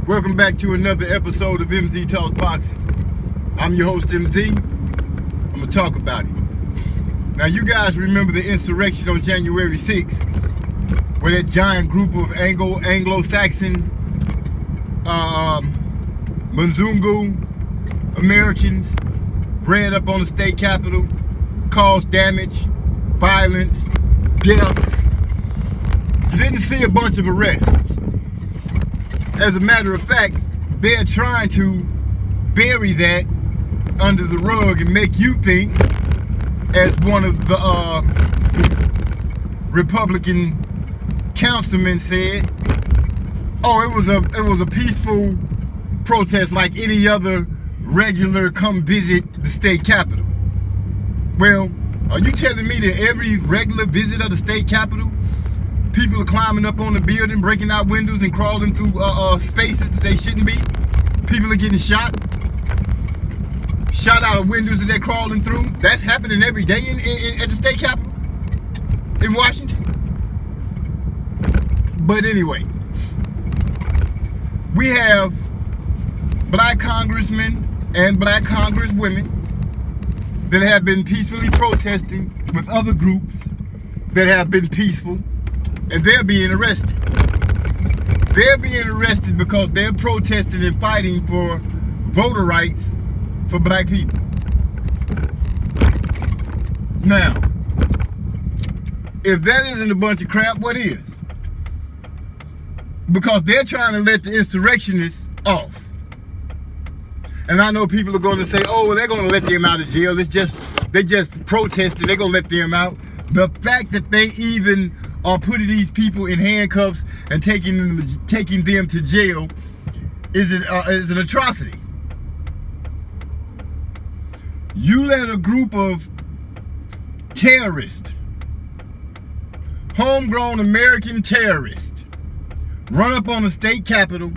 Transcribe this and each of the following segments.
Welcome back to another episode of MZ Talks Boxing. I'm your host, MZ. I'm going to talk about it. Now, you guys remember the insurrection on January 6th, where that giant group of Anglo-Saxon Mzungu Americans ran up on the state capitol, caused damage, violence, deaths. You didn't see a bunch of arrests. As a matter of fact, they're trying to bury that under the rug and make you think, as one of the Republican councilmen said, oh, it was a peaceful protest like any other regular come visit the state capitol. Well, are you telling me that every regular visit of the state capitol, people are climbing up on the building, breaking out windows and crawling through spaces that they shouldn't be? People are getting shot out of windows that they're crawling through. That's happening every day at the state capitol in Washington. But anyway, we have black congressmen and black congresswomen that have been peacefully protesting with other groups that have been peaceful, and they're being arrested. They're being arrested because they're protesting and fighting for voter rights for black people. Now, if that isn't a bunch of crap, what is? Because they're trying to let the insurrectionists off. And I know people are going to say, oh, well, they're going to let them out of jail. They just protested. They're going to let them out. The fact that they even are putting these people in handcuffs and taking them to jail is an atrocity. You let a group of terrorists, homegrown American terrorists, run up on the state capitol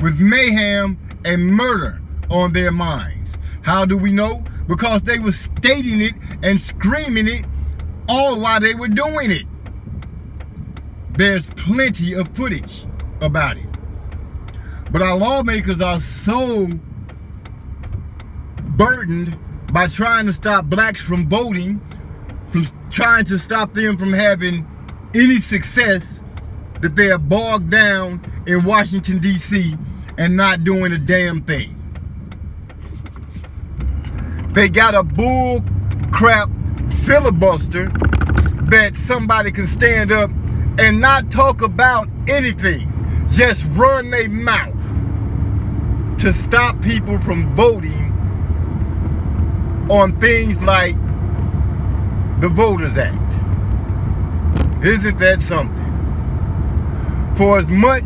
with mayhem and murder on their minds. How do we know? Because they were stating it and screaming it all while they were doing it. There's plenty of footage about it. But our lawmakers are so burdened by trying to stop blacks from voting, from trying to stop them from having any success, that they are bogged down in Washington, D.C. and not doing a damn thing. They got a bull crap filibuster that somebody can stand up and not talk about anything, just run their mouth to stop people from voting on things like the Voters Act. Isn't that something? For as much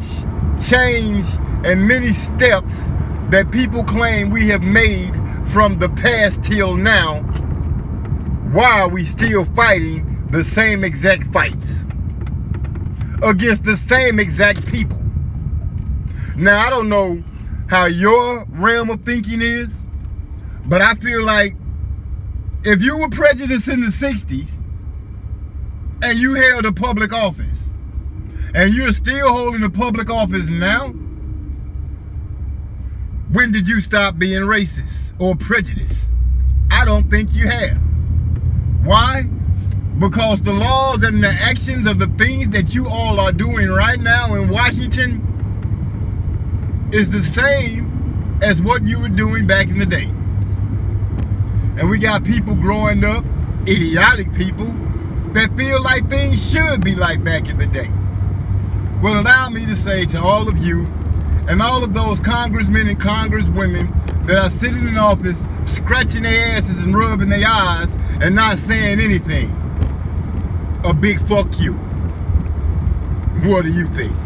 change and many steps that people claim we have made from the past till now, why are we still fighting the same exact fights against the same exact people? Now, I don't know how your realm of thinking is, but I feel like if you were prejudiced in the 60s and you held a public office and you're still holding a public office now, when did you stop being racist or prejudiced? I don't think you have. Why? Because the laws and the actions of the things that you all are doing right now in Washington is the same as what you were doing back in the day. And we got people growing up, idiotic people, that feel like things should be like back in the day. Well, allow me to say to all of you and all of those congressmen and congresswomen that are sitting in office, scratching their asses and rubbing their eyes and not saying anything, a big fuck you. What do you think?